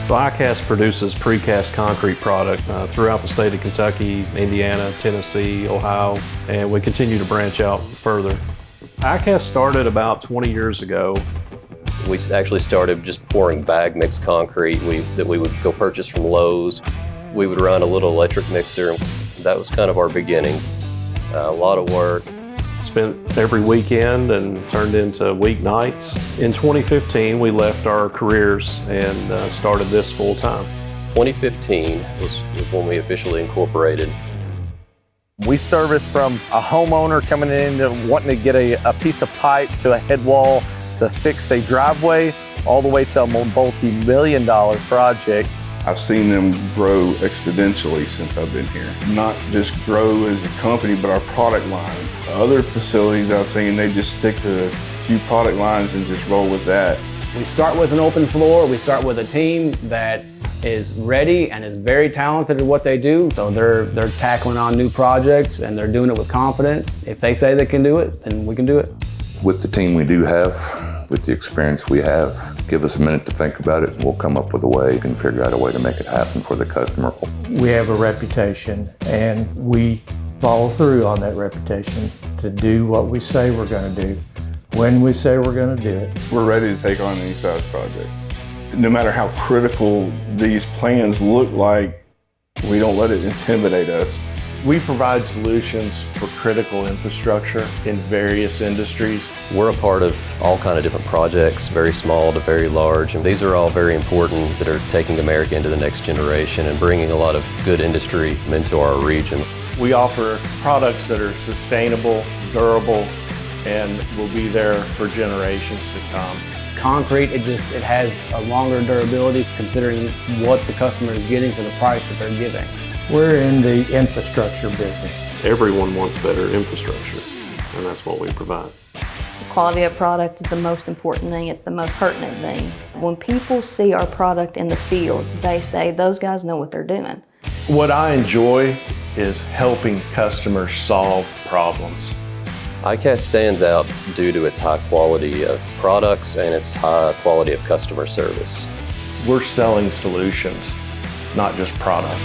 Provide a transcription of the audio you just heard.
So Icast produces precast concrete product throughout the state of Kentucky, Indiana, Tennessee, Ohio, and we continue to branch out further. Icast started about 20 years ago. We actually started just pouring bag mix concrete that we would go purchase from Lowe's. We would run a little electric mixer. That was kind of our beginnings. A lot of work. Spent every weekend and turned into weeknights. In 2015, we left our careers and started this full time. 2015 was when we officially incorporated. We service from a homeowner coming in and wanting to get a piece of pipe to a head wall to fix a driveway, all the way to a multi-million-dollar project. I've seen them grow exponentially since I've been here. Not just grow as a company, but our product line. Other facilities I've seen, they just stick to a few product lines and just roll with that. We start with an open floor. We start with a team that is ready and is very talented at what they do. So they're tackling on new projects and they're doing it with confidence. If they say they can do it, then we can do it. With the team we do have, with the experience we have, give us a minute to think about it and we'll come up with a way and figure out a way to make it happen for the customer. We have a reputation and we follow through on that reputation to do what we say we're going to do, when we say we're going to do it. We're ready to take on any size project. No matter how critical these plans look like, we don't let it intimidate us. We provide solutions for critical infrastructure in various industries. We're a part of all kinds of different projects, very small to very large, and these are all very important that are taking America into the next generation and bringing a lot of good industry into our region. We offer products that are sustainable, durable, and will be there for generations to come. Concrete, it has a longer durability considering what the customer is getting for the price that they're giving. We're in the infrastructure business. Everyone wants better infrastructure, and that's what we provide. The quality of product is the most important thing. It's the most pertinent thing. When people see our product in the field, they say, those guys know what they're doing. What I enjoy is helping customers solve problems. Icast stands out due to its high quality of products and its high quality of customer service. We're selling solutions, not just products.